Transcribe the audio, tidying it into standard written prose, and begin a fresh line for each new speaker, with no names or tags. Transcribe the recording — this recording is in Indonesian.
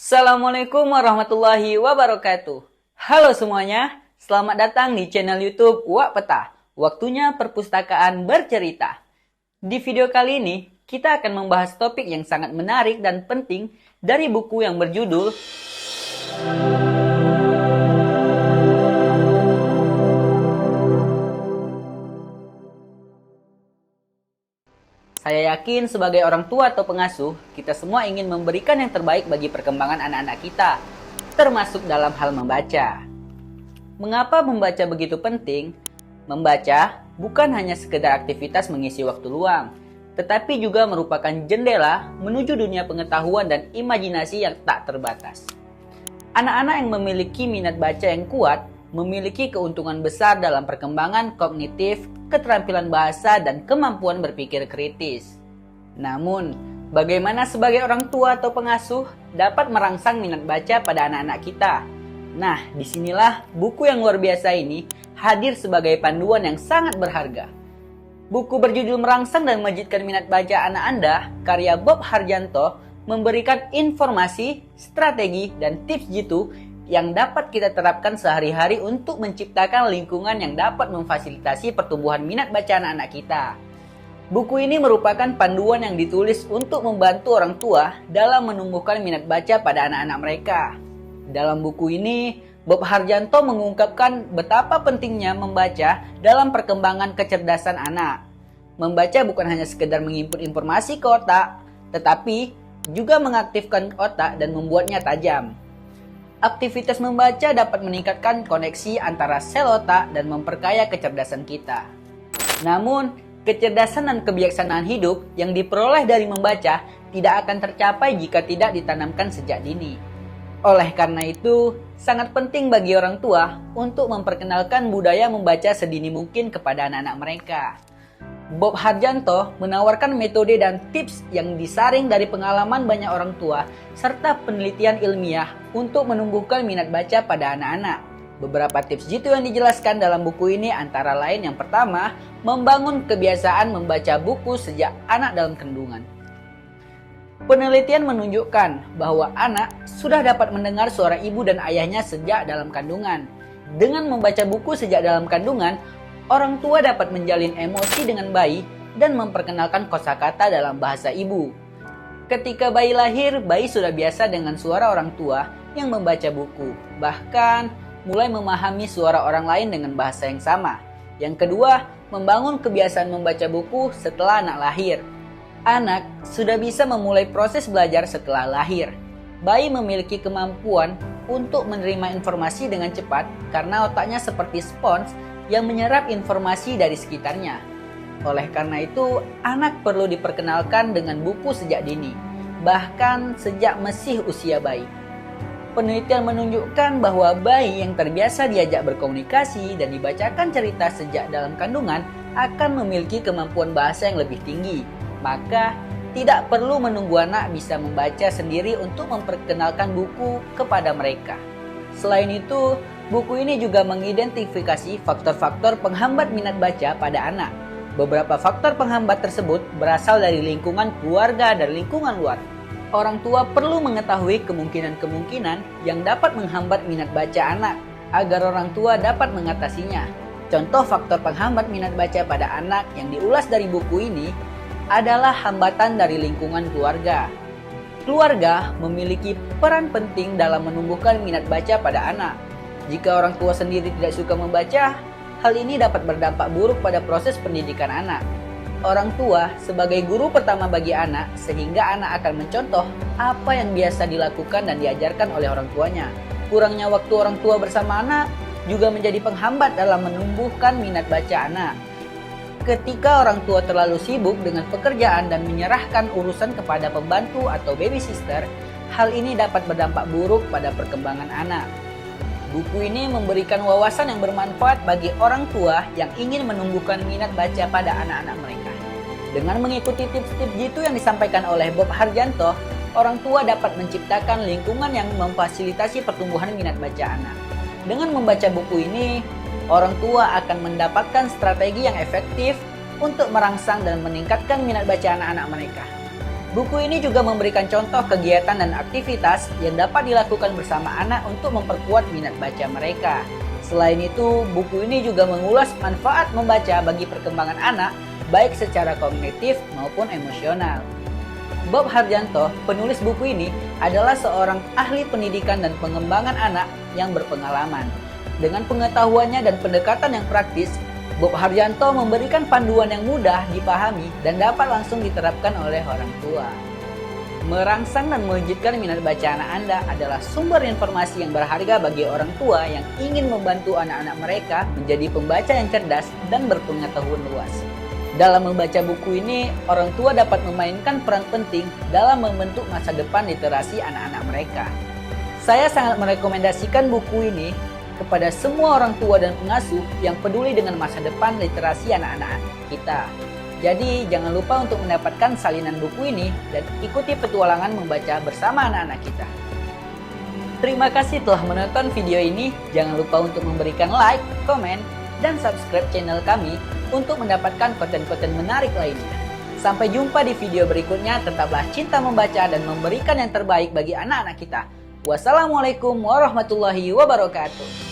Assalamualaikum warahmatullahi wabarakatuh. Halo semuanya, selamat datang di channel YouTube Uak Peta. Waktunya perpustakaan bercerita. Di video kali ini, kita akan membahas topik yang sangat menarik dan penting dari buku yang berjudul Saya yakin sebagai orang tua atau pengasuh, kita semua ingin memberikan yang terbaik bagi perkembangan anak-anak kita, termasuk dalam hal membaca. Mengapa membaca begitu penting? Membaca bukan hanya sekedar aktivitas mengisi waktu luang, tetapi juga merupakan jendela menuju dunia pengetahuan dan imajinasi yang tak terbatas. Anak-anak yang memiliki minat baca yang kuat memiliki keuntungan besar dalam perkembangan kognitif, keterampilan bahasa, dan kemampuan berpikir kritis. Namun, bagaimana sebagai orang tua atau pengasuh dapat merangsang minat baca pada anak-anak kita? Nah, disinilah buku yang luar biasa ini hadir sebagai panduan yang sangat berharga. Buku berjudul Merangsang dan Mewujudkan Minat Baca Anak Anda, karya Bob Harjanto, memberikan informasi, strategi, dan tips jitu yang dapat kita terapkan sehari-hari untuk menciptakan lingkungan yang dapat memfasilitasi pertumbuhan minat baca anak-anak kita. Buku ini merupakan panduan yang ditulis untuk membantu orang tua dalam menumbuhkan minat baca pada anak-anak mereka. Dalam buku ini, Bob Harjanto mengungkapkan betapa pentingnya membaca dalam perkembangan kecerdasan anak. Membaca bukan hanya sekedar menginput informasi ke otak, tetapi juga mengaktifkan otak dan membuatnya tajam. Aktivitas membaca dapat meningkatkan koneksi antara sel otak dan memperkaya kecerdasan kita. Namun, kecerdasan dan kebijaksanaan hidup yang diperoleh dari membaca tidak akan tercapai jika tidak ditanamkan sejak dini. Oleh karena itu, sangat penting bagi orang tua untuk memperkenalkan budaya membaca sedini mungkin kepada anak-anak mereka. Bob Harjanto menawarkan metode dan tips yang disaring dari pengalaman banyak orang tua serta penelitian ilmiah untuk menumbuhkan minat baca pada anak-anak. Beberapa tips jitu yang dijelaskan dalam buku ini antara lain yang pertama, membangun kebiasaan membaca buku sejak anak dalam kandungan. Penelitian menunjukkan bahwa anak sudah dapat mendengar suara ibu dan ayahnya sejak dalam kandungan. Dengan membaca buku sejak dalam kandungan, orang tua dapat menjalin emosi dengan bayi dan memperkenalkan kosakata dalam bahasa ibu. Ketika bayi lahir, bayi sudah biasa dengan suara orang tua yang membaca buku, bahkan mulai memahami suara orang lain dengan bahasa yang sama. Yang kedua, membangun kebiasaan membaca buku setelah anak lahir. Anak sudah bisa memulai proses belajar setelah lahir. Bayi memiliki kemampuan untuk menerima informasi dengan cepat karena otaknya seperti spons yang menyerap informasi dari sekitarnya. Oleh karena itu, anak perlu diperkenalkan dengan buku sejak dini, bahkan sejak masih usia bayi. Penelitian menunjukkan bahwa bayi yang terbiasa diajak berkomunikasi dan dibacakan cerita sejak dalam kandungan akan memiliki kemampuan bahasa yang lebih tinggi. Maka, tidak perlu menunggu anak bisa membaca sendiri untuk memperkenalkan buku kepada mereka. Selain itu, buku ini juga mengidentifikasi faktor-faktor penghambat minat baca pada anak. Beberapa faktor penghambat tersebut berasal dari lingkungan keluarga dan lingkungan luar. Orang tua perlu mengetahui kemungkinan-kemungkinan yang dapat menghambat minat baca anak agar orang tua dapat mengatasinya. Contoh faktor penghambat minat baca pada anak yang diulas dari buku ini adalah hambatan dari lingkungan keluarga. Keluarga memiliki peran penting dalam menumbuhkan minat baca pada anak. Jika orang tua sendiri tidak suka membaca, hal ini dapat berdampak buruk pada proses pendidikan anak. Orang tua sebagai guru pertama bagi anak, sehingga anak akan mencontoh apa yang biasa dilakukan dan diajarkan oleh orang tuanya. Kurangnya waktu orang tua bersama anak juga menjadi penghambat dalam menumbuhkan minat baca anak. Ketika orang tua terlalu sibuk dengan pekerjaan dan menyerahkan urusan kepada pembantu atau babysitter, hal ini dapat berdampak buruk pada perkembangan anak. Buku ini memberikan wawasan yang bermanfaat bagi orang tua yang ingin menumbuhkan minat baca pada anak-anak mereka. Dengan mengikuti tips-tips jitu yang disampaikan oleh Bob Harjanto, orang tua dapat menciptakan lingkungan yang memfasilitasi pertumbuhan minat baca anak. Dengan membaca buku ini, orang tua akan mendapatkan strategi yang efektif untuk merangsang dan meningkatkan minat baca anak-anak mereka. Buku ini juga memberikan contoh kegiatan dan aktivitas yang dapat dilakukan bersama anak untuk memperkuat minat baca mereka. Selain itu, buku ini juga mengulas manfaat membaca bagi perkembangan anak, baik secara kognitif maupun emosional. Bob Harjanto, penulis buku ini, adalah seorang ahli pendidikan dan pengembangan anak yang berpengalaman. Dengan pengetahuannya dan pendekatan yang praktis, Bob Harjanto memberikan panduan yang mudah dipahami dan dapat langsung diterapkan oleh orang tua. Merangsang dan mewujudkan minat baca anak Anda adalah sumber informasi yang berharga bagi orang tua yang ingin membantu anak-anak mereka menjadi pembaca yang cerdas dan berpengetahuan luas. Dalam membaca buku ini, orang tua dapat memainkan peran penting dalam membentuk masa depan literasi anak-anak mereka. Saya sangat merekomendasikan buku ini kepada semua orang tua dan pengasuh yang peduli dengan masa depan literasi anak-anak kita. Jadi, jangan lupa untuk mendapatkan salinan buku ini dan ikuti petualangan membaca bersama anak-anak kita. Terima kasih telah menonton video ini. Jangan lupa untuk memberikan like, komen, dan subscribe channel kami untuk mendapatkan konten-konten menarik lainnya. Sampai jumpa di video berikutnya. Tetaplah cinta membaca dan memberikan yang terbaik bagi anak-anak kita. Wassalamualaikum warahmatullahi wabarakatuh.